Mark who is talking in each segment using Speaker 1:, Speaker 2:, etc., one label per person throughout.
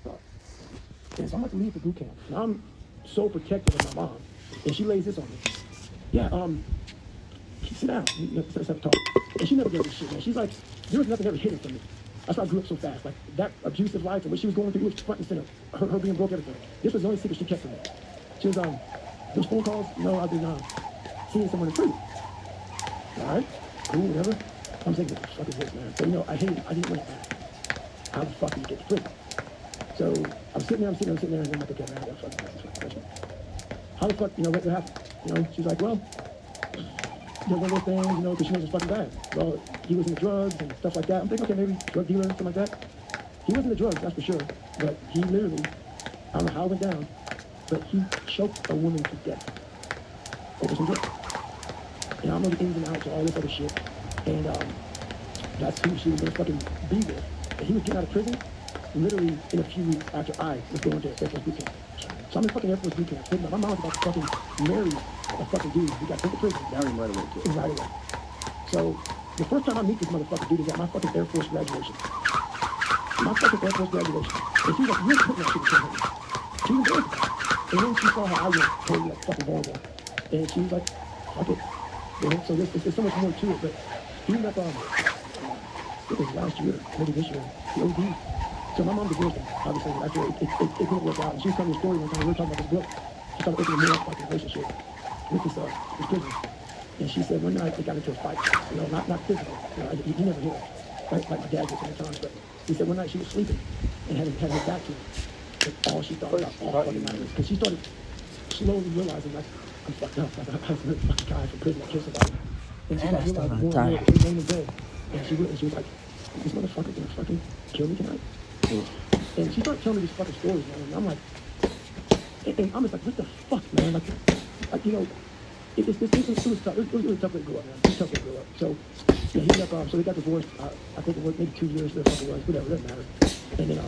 Speaker 1: up. And so I'm about to leave for boot camp. And I'm so protective of my mom. And she lays this on me. Yeah, sit down. Let's have a talk. And she never gave a shit, man. She's like, there was nothing ever hidden from me. That's why I grew up so fast. Like, that abusive life and what she was going through, it was front and center. Her being broke, everything. This was the only secret she kept from me. She was, those phone calls, I've been, seeing someone in prison. All right, cool, whatever. I'm thinking, what the fuck is this, man? So, I didn't want it back. How the fuck did you get to prison? So, I'm sitting there, and I'm like, okay, man, I gotta fucking ask this fucking question. How the fuck, what happened? She's like, well, one of those things, because she knows it's fucking bad. Well, he was into drugs and stuff like that. I'm thinking, okay, maybe drug dealer, something like that. He wasn't into drugs, that's for sure. But he literally, I don't know how it went down, but he choked a woman to death over some drugs. And I don't know the ins and outs of all this other shit. And that's who she was gonna fucking be with. And he was getting out of prison literally in a few weeks after I was going to Air Force boot camp. So I'm in fucking Air Force boot camp. My mom's about to fucking marry a fucking dude who got sent to prison.
Speaker 2: Marry him right away, too.
Speaker 1: Right away. So the first time I meet this motherfucker dude is at my fucking Air Force graduation. My fucking Air Force graduation. And she's like, you're putting that shit in front of me. She was embarrassed about it. And then she saw how I went totally like fucking vulnerable. And she was like, fuck it. So there's so much more to it, but he ended up, it was last year, maybe this year, the OD. So my mom divorced him, obviously, after it didn't work out. And she was telling me a story one time, we were talking about this book. She started opening more up about the relationship with this prisoner. And she said one night they got into a fight, not physical. He never hit her, like my dad did sometimes, but he said one night she was sleeping and had her back to him. But all she thought about all fucking night was, because she started slowly realizing, like, I'm fucked up. Like, I was a fucking guy from prison that killed somebody. And she started realizing more and more every day and day. And she was like, this motherfucker gonna fucking kill me tonight. And she started telling me these fucking stories, man. And I'm like, and I'm just like, what the fuck, man? Like it was tough. It was really tough to grow up, man. It was tough to grow up. So, he ended up, so they got divorced. I think it was maybe 2 years, whatever it was, whatever, doesn't matter. And then,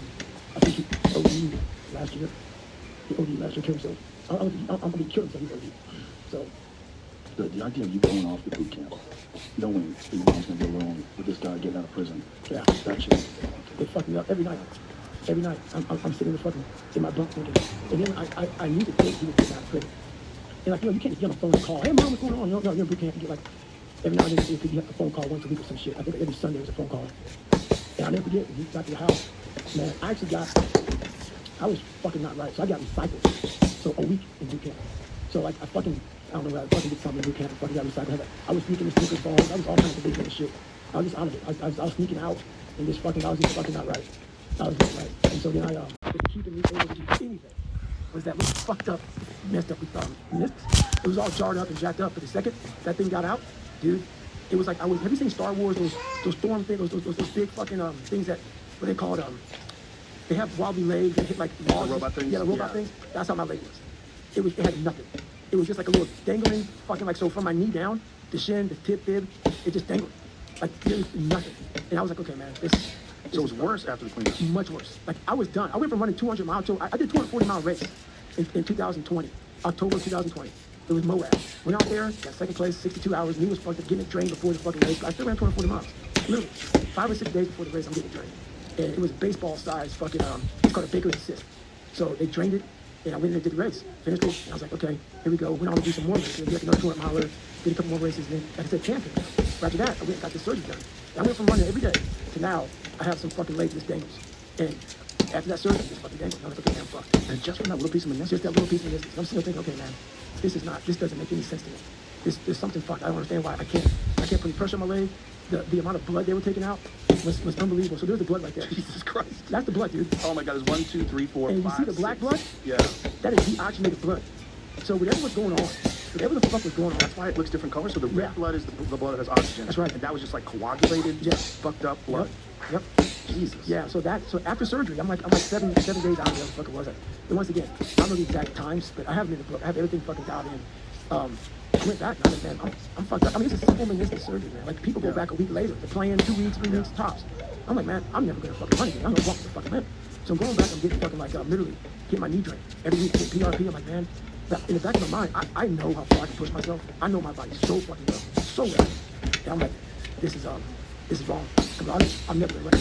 Speaker 1: I think he OD'd last year. He OD'd last year, killed himself. I'm gonna be killed himself, he OD'd. So.
Speaker 2: The idea of you going off to boot camp, knowing that your mom's gonna be alone with this guy getting out of prison.
Speaker 1: Yeah.
Speaker 2: That shit.
Speaker 1: It fucked me up every night. Every night, I'm sitting in my bunk thinking, and then I knew the day he was getting out of prison. And you can't just get on the phone and call, hey mom, what's going on? You're in boot camp. You get every now and then you get a phone call once a week or some shit. I think every Sunday was a phone call. And I'll never forget, when he got to the house, man, I was fucking not right. So I got recycled. So a week in boot camp. So I don't know, I fucking did something in boot camp. I fucking got recycled. I was sneaking the sneakers balls. I was all kinds of big shit. I was just out of it. I was sneaking out and I was just fucking not right. I was not right. And so then was keeping me able to do anything. Was that little fucked up, messed up with it was all jarred up and jacked up. But the second that thing got out, dude, it was like have you seen Star Wars, those storm things, those big fucking things that what they call they have wobbly legs that hit like logs.
Speaker 2: The robot things?
Speaker 1: Yeah, the robot things. That's how my leg was. It had nothing. It was just like a little dangling fucking so from my knee down, the shin, the tip fib, it just dangled. Like there was nothing. And I was like, okay man, this
Speaker 2: So it was worse after the cleanup?
Speaker 1: Much worse. Like I was done. I went from running 200 miles to, I did 240 mile race in 2020, October 2020. It was Moab. Went out there, got second place, 62 hours, knew was fucked up, getting it drained before the fucking race. I still ran 240 miles. Literally, 5 or 6 days before the race, I'm getting it drained. And it was baseball size fucking, it's called a baker's assist. So they drained it, and I went in and did the race. Finished it, and I was like, okay, here we go. Went on to do some more races. Did another 200 miler, did a couple more races, and then, like I said, camping. But after that, I went and got the surgery done. And I went from running every day to now, I have some fucking leg that just dangles. And after that surgery, just fucking dangles. I was like, okay, I'm fucked. And just from that little piece of meniscus, just that little piece of meniscus, I'm still thinking, okay, man, this doesn't make any sense to me. There's something fucked. I don't understand why I can't put pressure on my leg. The amount of blood they were taking out was unbelievable. So there's the blood right there.
Speaker 2: Jesus Christ.
Speaker 1: That's the blood, dude.
Speaker 2: Oh my God, there's 1, 2, 3, 4,
Speaker 1: and
Speaker 2: 5,
Speaker 1: you see the black
Speaker 2: 6.
Speaker 1: blood?
Speaker 2: Yeah.
Speaker 1: That is deoxygenated blood. So whatever was going on, whatever the fuck was going on,
Speaker 2: That's why it looks different colors. So the red blood is the blood that has oxygen.
Speaker 1: That's right.
Speaker 2: And that was just like coagulated, fucked up blood.
Speaker 1: Yep.
Speaker 2: Jesus.
Speaker 1: Yeah, so after surgery, I'm like 7 days out of whatever the fuck it was. And once again, I don't know the exact times, but I have it in the book. I have everything fucking dialed in. I went back and I was like, man, I'm fucked up. I mean, it's a simple meniscus surgery, man. Like, people go back a week later. They're playing 2 weeks, 3 weeks, tops. I'm like, man, I'm never gonna fucking run again. I'm gonna walk the fucking limb. So I'm going back, I'm getting fucking literally get my knee drained. Every week, get PRP. I'm like, man, in the back of my mind, I know how far I can push myself. I know my body so fucking well, so well. And I'm like, this is wrong. I'm never gonna run.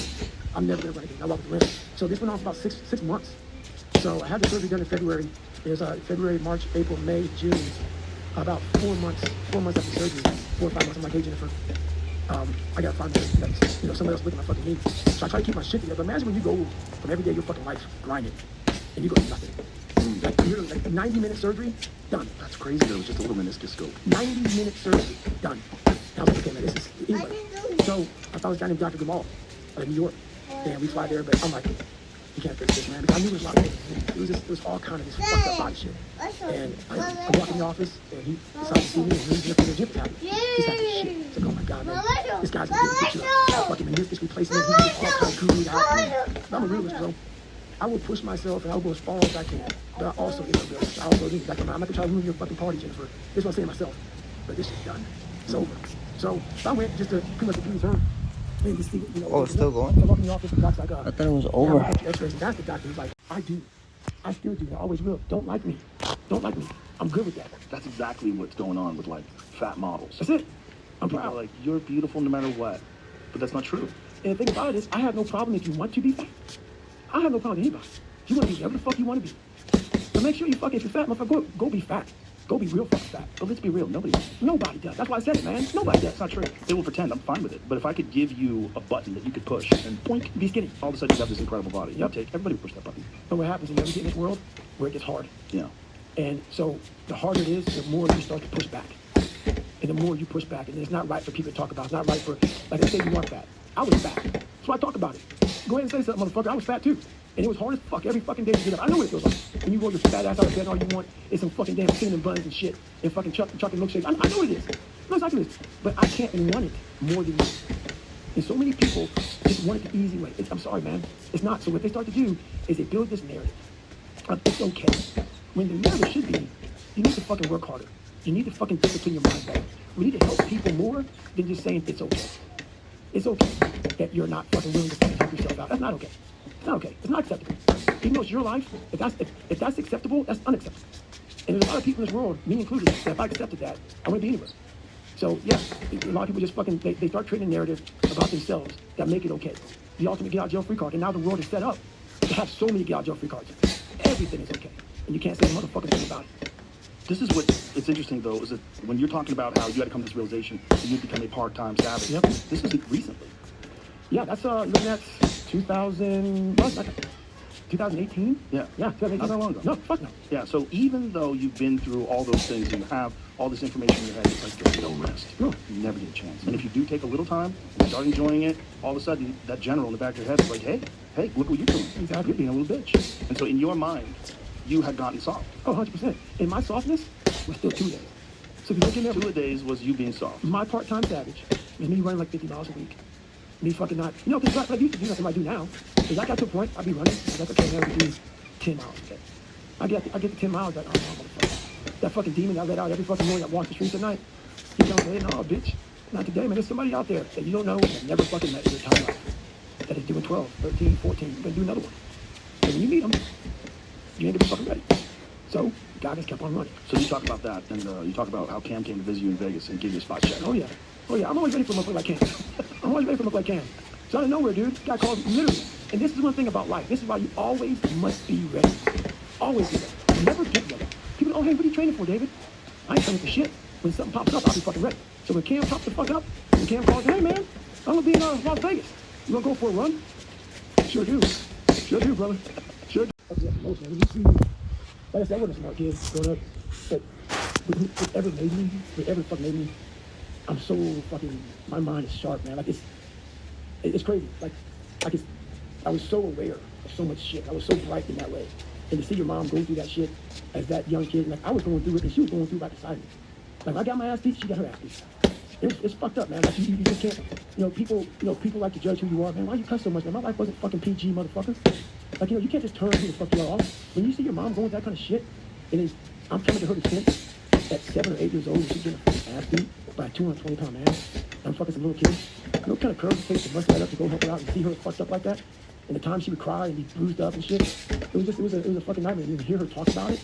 Speaker 1: I'm never gonna run again. I walk the limb. So this went on for about six months. So I had the surgery done in February. It was February, March, April, May, June. About 4 months after surgery, 4 or 5 months. I'm like, hey Jennifer, I got 5 minutes. That's, somebody else looking at my fucking knee. So I try to keep my shit together. But imagine when you go from every day of your fucking life grinding, and you go do nothing. Like 90-minute surgery, done.
Speaker 2: That's crazy. Though. It was just a little meniscus scope.
Speaker 1: 90-minute surgery, done. And I was like, okay, man, this is anyway. So I found this guy named Dr. Gamal in New York, and we fly there. But I'm like, you can't fix this, man. Because I knew it was a lot of things. It was all kind of this fucked up body shit. And I walk in the office, and he decided to see me, and he's looking at the gym tab. He's happy as shit. It's like, oh my god, man, this guy's gonna get you a fucking meniscus replacement. He's gonna get all kinds of gurus out. I'm a realist, bro. I will push myself and I'll go as far as I can. But I also, I also need, like, I'm not gonna try to ruin your fucking party, Jennifer. This is what I'm saying to myself. But this shit's done. It's over. So I went just to pretty much agree with her. And just see,
Speaker 3: Oh, it's still going?
Speaker 1: So I walk in the office and the doc's like,
Speaker 3: I thought it was over.
Speaker 1: X-rays. And that's the doctor. He's like, I do. I still do. I always will. Don't like me. Don't like me. I'm good with that.
Speaker 2: That's exactly what's going on with like fat models.
Speaker 1: That's it. I'm
Speaker 2: People
Speaker 1: proud.
Speaker 2: are like, you're beautiful no matter what. But that's not true.
Speaker 1: And the thing about it is, I have no problem if you want to be fat. I have no problem with anybody. You want to be whatever the fuck you want to be. But make sure you fucking, if you're fat, motherfucker, go be fat. Go be real fucking fat. But let's be real, nobody does. That's why I said it, man. Nobody does.
Speaker 2: That's not true. They will pretend. I'm fine with it. But if I could give you a button that you could push and
Speaker 1: Boink, be skinny.
Speaker 2: all of a sudden you have this incredible body.
Speaker 1: Yep.
Speaker 2: Everybody would push that button.
Speaker 1: But what happens is you ever get in this world where it gets hard.
Speaker 2: Yeah.
Speaker 1: And so the harder it is, the more you start to push back. And the more you push back, and it's not right for people to talk about. It's not right for, like they say you weren't fat. I was fat. That's why I talk about it. Go ahead and say something, motherfucker. I was fat too. And it was hard as fuck every fucking day to get up. I know what it feels like. When you roll your fat ass out of bed and all you want is some fucking damn cinnamon buns and shit and fucking chocolate milkshakes. I know what it is. I know exactly what it is. But I can't want it more than you. And so many people just want it the easy way. I'm sorry, man. It's not. So what they start to do is they build this narrative. It's okay. When the narrative should be, you need to fucking work harder. You need to fucking discipline your mind better. We need to help people more than just saying it's okay. It's okay that you're not fucking willing to fucking help yourself out. That's not okay. It's not okay. It's not acceptable. Even though it's your life, if that's acceptable, that's unacceptable. And there's a lot of people in this world, me included, that if I accepted that, I wouldn't be anywhere. So yeah, a lot of people just fucking, they start creating a narrative about themselves that make it okay. The ultimate get out of jail free card. And now the world is set up to have so many get out of jail free cards. Everything is okay. And you can't say a motherfucking thing about it.
Speaker 2: This is what it's interesting though, is that when you're talking about how you had to come to this realization that you'd become a part-time savage.
Speaker 1: Yep.
Speaker 2: This was recently.
Speaker 1: Yeah, that's looking at 2018?
Speaker 2: Yeah.
Speaker 1: Yeah, 2018.
Speaker 2: Not that long ago.
Speaker 1: No, fuck no.
Speaker 2: Yeah, so even though you've been through all those things and you have all this information in your head, it's like there's no rest.
Speaker 1: No.
Speaker 2: You never get a chance. And if you do take a little time and start enjoying it, all of a sudden that general in the back of your head is like, hey, look what you're doing.
Speaker 1: Exactly.
Speaker 2: You're being a little bitch. And so in your mind, you had gotten soft.
Speaker 1: Oh, 100%. And my softness was still 2 days. So if you look in there,
Speaker 2: 2 days was you being soft.
Speaker 1: my part-time savage was me running like 50 miles a week. Me fucking not, because what I used to do, nothing I do now. Because I got to a point, I'd be running, I was like, okay, man, we do 10 miles a day. I get to 10 miles, like, oh, no, motherfucker. That fucking demon I let out every fucking morning that walks the streets at night, he tells me, hey, no, bitch, not today, man. There's somebody out there that you don't know, that never fucking met in your entire life, that is doing 12, 13, 14, you're gonna do another one. And when you meet them, you ain't gonna be fucking ready. So, God just kept on running.
Speaker 2: So you talk about that, and you talk about how Cam came to visit you in Vegas and give you a spot check.
Speaker 1: Oh yeah, I'm always ready for a motherfucker like Cam. I'm always ready for a motherfucker like Cam. So out of nowhere, dude, guy calls me literally. And this is one thing about life. This is why you always must be ready. Always be ready. Never get ready. People, oh hey, what are you training for, David? I ain't training for shit. When something pops up, I'll be fucking ready. So when Cam pops the fuck up, when Cam calls, hey man, I'm gonna be in Las Vegas. You gonna go for a run? Sure do. Sure do, brother. Sure do. That's the most, man. When you see, like I said, I wasn't a smart kid growing up, but whatever fucking made me, I'm so fucking, my mind is sharp, man. Like it's crazy. Like I was so aware of so much shit. I was so bright in that way. And to see your mom go through that shit as that young kid, like I was going through it and she was going through right beside me. Like I got my ass beat, she got her ass beat. It's fucked up, man. Like you just can't, people like to judge who you are, man. Why you cuss so much, man? My life wasn't fucking PG, motherfucker. Like, you can't just turn who the fuck you are off. When you see your mom going through that kind of shit, and then I'm coming to her defense at 7 or 8 years old, and she's getting her ass beat by a 220-pound man. I'm fucking some little kid. You know what kind of courage it takes to bust right up to go help her out and see her fucked up like that? And the time she would cry and be bruised up and shit, it was a fucking nightmare. And you hear her talk about it,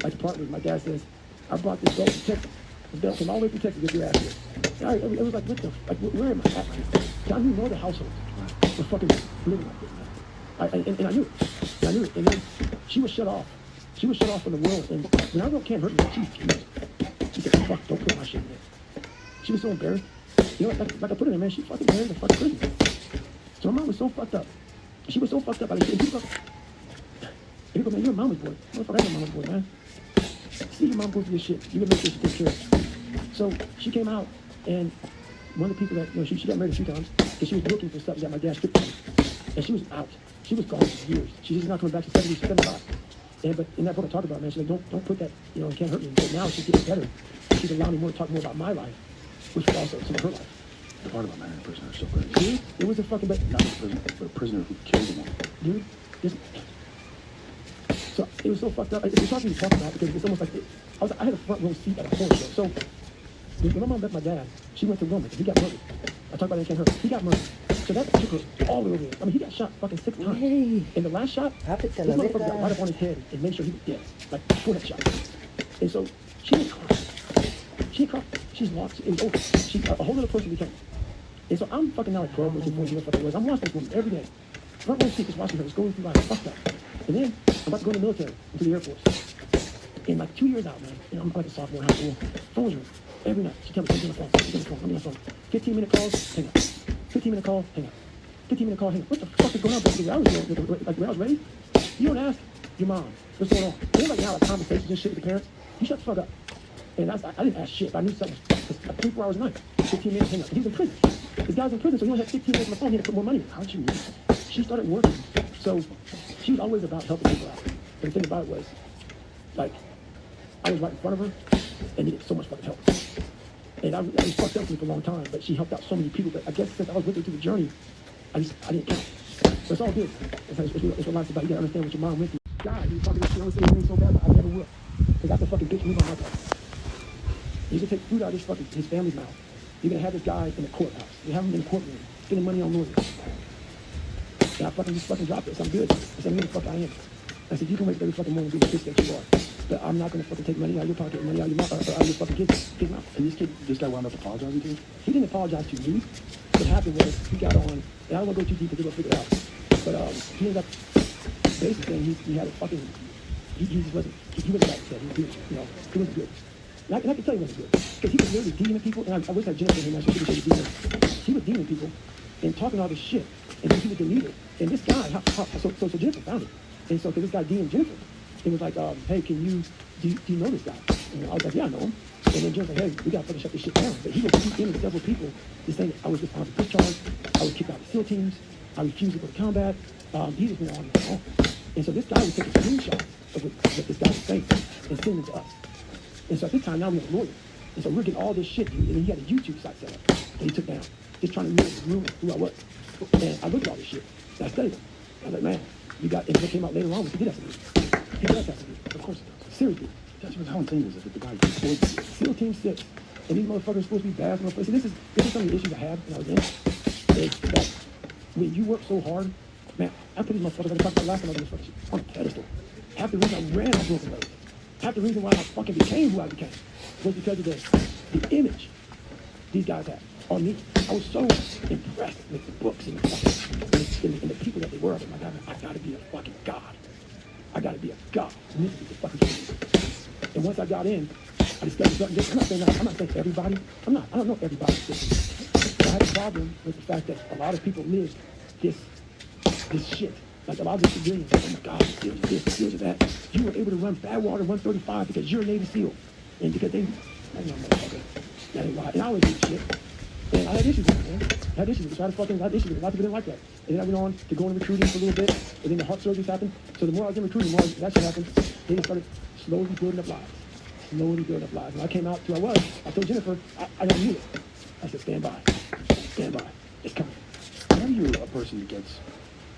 Speaker 1: like the part where my dad says, I brought this belt from Texas. This belt came all the way from Texas to get your ass here. And it was like, what the, like, where am I at right now? I knew no other household. was fucking living like this, man. And I knew it. And I knew it. And then she was shut off. She was shut off from the world. And when I wrote Can't Hurt Me, she refused. She said, fuck, don't put my shit in there. She was so embarrassed. You know, like I put it in, man, she fucking married the fucking prison. So my mom was so fucked up. She was so fucked up. I said, people go, man, you're a mama's boy. Motherfucker, I'm a mama's boy, man. See your mom go through this shit. You gotta make sure she takes care of it. So she came out, and one of the people that, you know, she got married a few times, because she was looking for stuff that my dad stripped from. And she was out. She was gone for years. She's just not coming back to 70, 75. And but in that book I talk about, man, she's like, don't put that, you know, it can't hurt me. But now she's getting better. She's allowing me more to talk more about my life, which was also some of her life.
Speaker 2: The part about marrying a prisoner is so crazy.
Speaker 1: Dude, it was a fucking, but
Speaker 2: Not a prisoner, but a prisoner who killed a woman.
Speaker 1: dude, this. So it was so fucked up. It's hard for me to talk about because it's almost like I had a front row seat at a porn show. So when my mom met my dad, she went to Wilmington. He got murdered. I talk about it, it can't hurt. He got murdered. So that took her all the way over there. I mean, he got shot fucking 6 times.
Speaker 3: Hey.
Speaker 1: And the last shot, this motherfucker got right up on his head and made sure he was dead. Like 4 headshots. And so she didn't cry. She didn't cry. She's lost. It was over. She a whole other person became. And so I'm fucking now like 12 or 14, whatever it was. I'm watching this woman every day. Front row seat, just watching her, just going through life, fucked up. And then I'm about to go in the military, into the Air Force. And like 2 years out, man, you know, I'm like a sophomore in high school. Phone's ring every night. She tells me, I'm on the phone, I'm on the phone. 15-minute calls, hang up. 15-minute call, hang up. 15-minute call, hang up. What the fuck is going on? Because I was doing, like when I was raised, you don't ask your mom what's going on. They're like now, like conversations and shit with the parents. You shut the fuck up. And I didn't ask shit, but I knew something. It's like 3-4 hours a night. 15 minutes, hang up. He was in prison. This guy's in prison, so he only had 15 minutes on the phone. He had to put more money in. How'd you know? She started working. So she was always about helping people out. And the thing about it was, like, I was right in front of her and needed so much fucking help. And I was fucked up for me for a long time, but she helped out so many people that I guess since I was with her through the journey, I didn't count. So it's all good. It's what life's about. You gotta understand what your mom went through. God, he fucking shit. I would say his name so bad, but I never will. Because that's a fucking bitch move on my part. He's gonna take food out of his family's mouth. You're gonna have this guy in the courthouse. You have him in the courtroom, spending money on lawyers. And I just fucking dropped this. I'm good. I said, who the fuck I am. I said, you can wake every fucking morning and be the bitch that you are. But I'm not gonna fucking take money out of your pocket, money out of your mouth, or out of your fucking kid's mouth.
Speaker 2: And this guy wound up apologizing to you?
Speaker 1: He didn't apologize to me. What happened was he got on, and I don't want to go too deep because they're gonna figure it out. But he ended up basically he had a fucking he just wasn't right said. He wasn't good. And I can tell you he wasn't good. Because he was literally DMing people, and I wish I Jennifer him, I should have DMing. He was DMing people and talking all this shit. And then he would delete it. And this guy, so Jennifer found it. And so this guy DM'd Jennifer. It was like, hey, do you know this guy? And I was like, yeah, I know him. And then Jennifer was like, hey, we gotta fucking shut this shit down. But he would keep in several people just saying I was just on discharge, I was kicked out of SEAL teams, I refused to go to combat. He just went on and on. And so this guy was taking screenshots of what this guy was saying and sending them to us. And so at this time, now we have a lawyer. And so we're getting all this shit, and he had a YouTube site set up that he took down, just trying to ruin who I was. And I looked at all this shit, and I studied him. I was like, man, and it came out later on, he did have something. He does have something. Of course he does. Seriously.
Speaker 2: That's how insane is it that the guy deployed you?
Speaker 1: SEAL Team 6. And these motherfuckers are supposed to be bad. See, this is some of the issues I have when I was in. Is that when you work so hard, man, I put these motherfuckers, I talked about last time I was in this on a pedestal. Half the reason I ran on broken legs, half the reason why I fucking became who I became was because of the image these guys had on me. I was so impressed with the books and the fucking and the people that they were. I'm like, I gotta be a fucking god. I gotta be a god. I need to be the fucking king. And once I got in, I discovered something different. I'm not saying everybody. I don't know everybody's different. I had a problem with the fact that a lot of people live this shit. Like a lot of the civilians, oh my God, this, that. You were able to run Badwater 135 because you're a Navy SEAL. And because they, I don't know, motherfucker. That ain't right. And I always did shit. And I had issues with it, man. I had issues with it. So I had issues with it. A lot of people didn't like that. And then I went on to go into recruiting for a little bit. And then the heart surgeries happened. So the more I was in recruiting, the more that shit happened. They started slowly building up lies. Slowly building up lies. When I came out to who I was, I told Jennifer, I don't need it. I said, stand by. Stand by. It's coming.
Speaker 2: Now you're a person that gets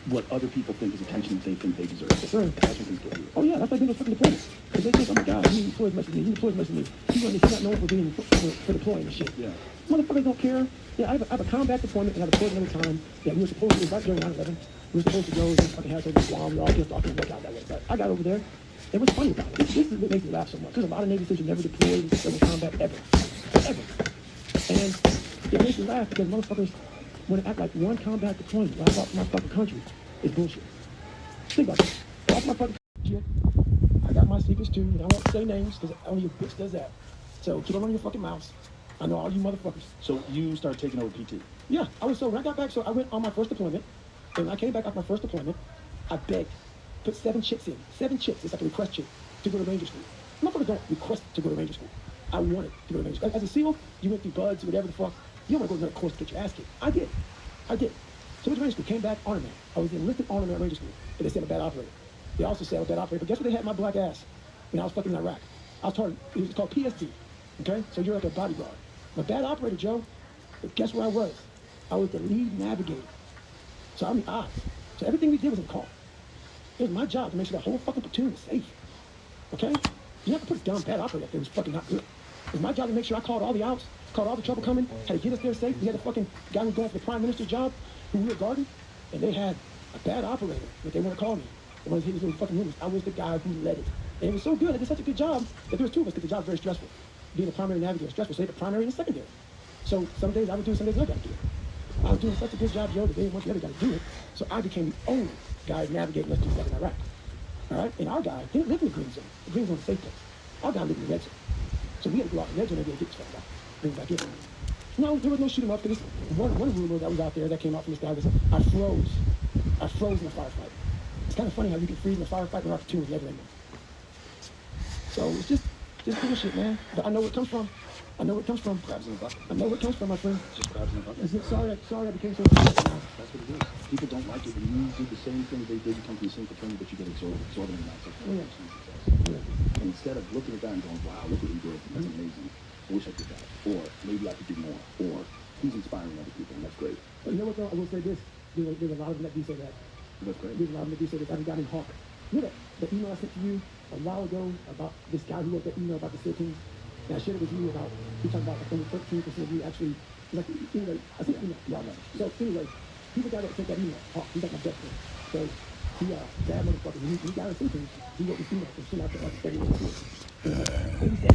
Speaker 2: what other people think is attention that they think they deserve.
Speaker 1: Yes, sir.
Speaker 2: That's what they do.
Speaker 1: Oh yeah, that's like being a fucking deployment. Because they think, oh my God, he deploys much as me. He deploys much as me. He's not known for deploying and shit.
Speaker 2: Yeah.
Speaker 1: Motherfuckers don't care. Yeah, I have a combat deployment and I deployed another time that we were supposed to, right during 9/11, we were supposed to go and just fucking have some Guam. We all just all couldn't work out that way. But I got over there. And what's funny about it, this is what makes me laugh so much. There's a lot of Navy SEALs who never deployed double combat ever. Ever. And it makes me laugh because motherfuckers want to act like one combat deployment right off my fucking country is bullshit. Think about it. Off my fucking shit. I got my secrets too, and I won't say names because only a bitch does that. So keep them on your fucking mouths. I know all you motherfuckers.
Speaker 2: So you started taking over PT?
Speaker 1: Yeah, when I got back, so I went on my first deployment, and when I came back off my first deployment, I begged, put 7 chicks in. 7 chicks, it's like a request chick, to go to Ranger School. Motherfuckers don't request to go to Ranger School. I wanted to go to Ranger School. As a SEAL, you went through buds, whatever the fuck. You don't want to go to another course to get your ass kicked. I did. So I went to Ranger School, came back, Honor Man. I was enlisted Honor Man at Ranger School, and they said I'm a bad operator. They also said I'm a bad operator, but guess what they had my black ass when I was fucking in Iraq? I was told, it was called PSD, okay? So you're like a bodyguard. I'm a bad operator, Joe, but guess where I was? I was the lead navigator. So I'm the odds. So everything we did was in call. It was my job to make sure that whole fucking platoon was safe. Okay? You have to put a dumb bad operator up there. It was fucking not good. It was my job to make sure I called all the outs, called all the trouble coming, had to get us there safe. We had the fucking guy who was going for the prime minister's job, who we were guarding, and they had a bad operator, but they want to call me. They wanted to hit his little fucking rumors. I was the guy who led it. And it was so good, I did such a good job that there was 2 of us because the job was very stressful. Being a primary navigator was stressful, so they had a primary and a secondary. So some days I would do it, some days I got to do it. I was doing such a good job, Joe, that they didn't want the other guy to do it. So I became the only guy navigating us to stuff in Iraq. All right? And our guy didn't live in the green zone. The green zone was a safe place. Our guy lived in the red zone. So we had to go out in the red zone every day to get this fucking guy. Bring him back in. No, there was no shoot him up because one rumor that was out there that came out from this guy was I froze in a firefight. It's kind of funny how you can freeze in a firefight when our platoon was never in there. So it's just bullshit, man. But I know where it comes from. I know where it comes from.
Speaker 2: Crabs in the bucket.
Speaker 1: I know where it comes from, my friend.
Speaker 2: It's just crabs in the bucket.
Speaker 1: Sorry I became so...
Speaker 2: That's what it is. People don't like it when you do the same thing they did. You come from the same fraternity, but you get exorbitant amounts of success. And instead of looking at that and going, wow, look what he did. That's amazing. I wish I could do that. Or maybe I could do more. Or he's inspiring other people, and that's great.
Speaker 1: But you know what, though? I will say this. There's a lot of them that do say that.
Speaker 2: That's great.
Speaker 1: There's a lot of them that do say this. I got in Hawk. You know the email I sent to you a while ago about this guy who wrote that email about the SEAL teams? And I shared it with you about, he talked about like only 13% of you actually, like, anyway, I sent email. Yeah, right. So anyway, he's the guy that sent that email. Hawk, he's like my best friend. So he, bad motherfucker, he got a SEAL teams. He wrote this email and sent out to like 30 minutes. And he said,